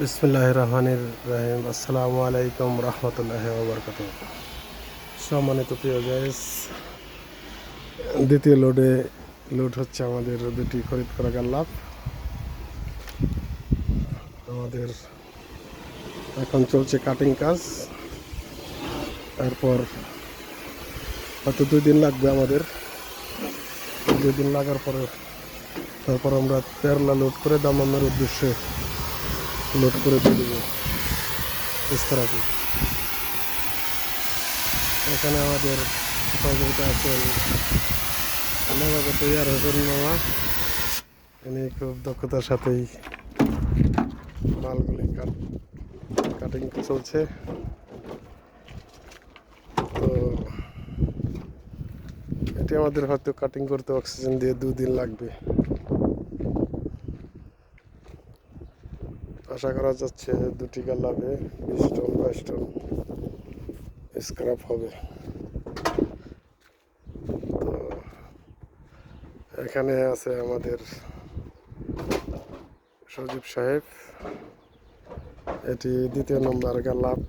বিসমিল্লাহির রহমানির রহিম। আসসালামু আলাইকুম রহমতুল্লাহি ওয়া বারাকাতুহু। সম্মানিত প্রিয় গাইস, দ্বিতীয় লোড হচ্ছে আমাদের দুটি খরিদ করা গাল্লাফ। আমাদের এখন চলছে কাটিং কাজ। তারপর হয়তো 2 দিন লাগবে আমাদের। 2 দিন লাগার পরে তারপর আমরা পেরলা লোড করে দামামের উদ্দেশ্যে লোড করে দিয়ে দেবো ইস্তারাকে। এখানে আমাদের সহযোগিতা আছেন নবাগত ইয়ার হোসেন মামা। উনি খুব দক্ষতার সাথেই মালগুলি কাটিং চলছে। তো এটি আমাদের হয়তো কাটিং করতে অক্সিজেন দিয়ে 2 দিন লাগবে। আশা করা যাচ্ছে দুটি গাল্লাফে 20 টন 22 টন স্ক্র্যাপ হবে। তো এখানে আছে আমাদের সজীব সাহেব। এটি 2য় নম্বর গাল্লাফ।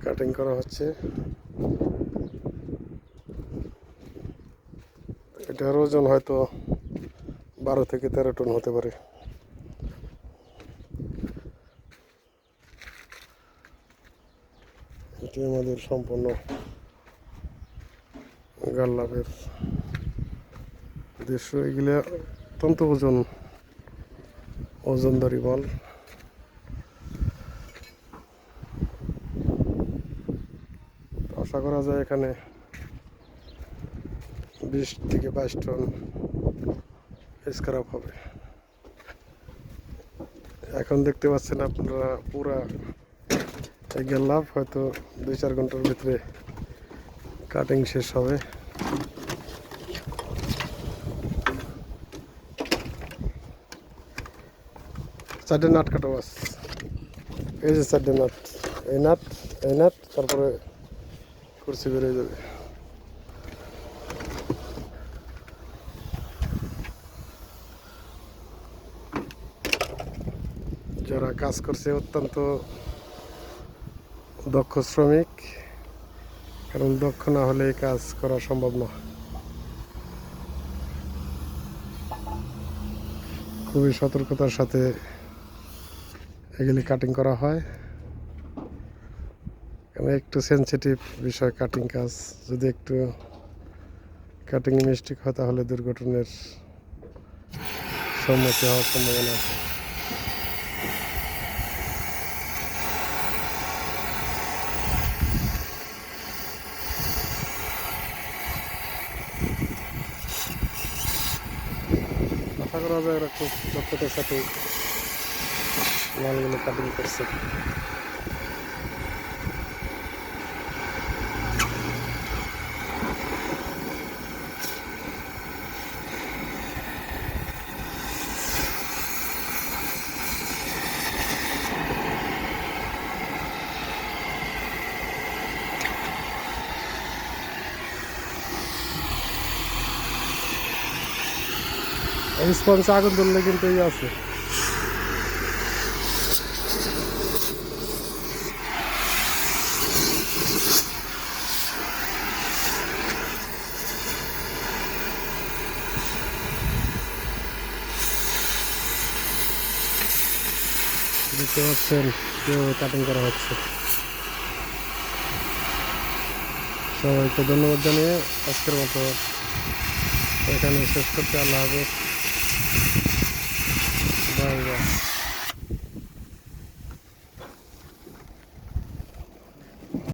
কাটিং করা হচ্ছে। এটার ওজন হয়তো 12 থেকে 13 টন হতে পারে। এটি আমাদের সম্পূর্ণ গাল্লাফের দৃশ্য। এগুলো অত্যন্ত ওজনদারি মাল। আশা করা যায় এখানে 20 থেকে 22 টন স্ক্র্যাপ হবে। এখন দেখতে পাচ্ছেন আপনারা পুরা এই গাল্লাফ হয়তো 2-4 ঘন্টার ভিতরে কাটিং শেষ হবে। চারটে নাট কাটা বাস। এই যে 4টে নাট, এই নাট তারপরে কুরসি বেরিয়ে যাবে। যারা কাজ করছে অত্যন্ত দক্ষ শ্রমিক, কারণ দক্ষ না হলে এই কাজ করা সম্ভব না। খুবই সতর্কতার সাথে এগুলি কাটিং করা হয়, কারণ একটু সেনসিটিভ বিষয় কাটিং কাজ। যদি একটু কাটিং মিস্টেক হয় তাহলে দুর্ঘটনার সম্মুখীন হওয়ার সম্ভাবনা আছে। আশা করা যায় এরা খুব দক্ষতার সাথে মালগুলো কাটিং করছে। স্পঞ্জে আগুন ধরলে কিন্তু এই আছে। দেখতে পাচ্ছেন কেউ কাটিং করা হচ্ছে। সবাইকে ধন্যবাদ জানিয়ে আজকের মতো এখানে শেষ করতে। আল্লাহ হাফেজ।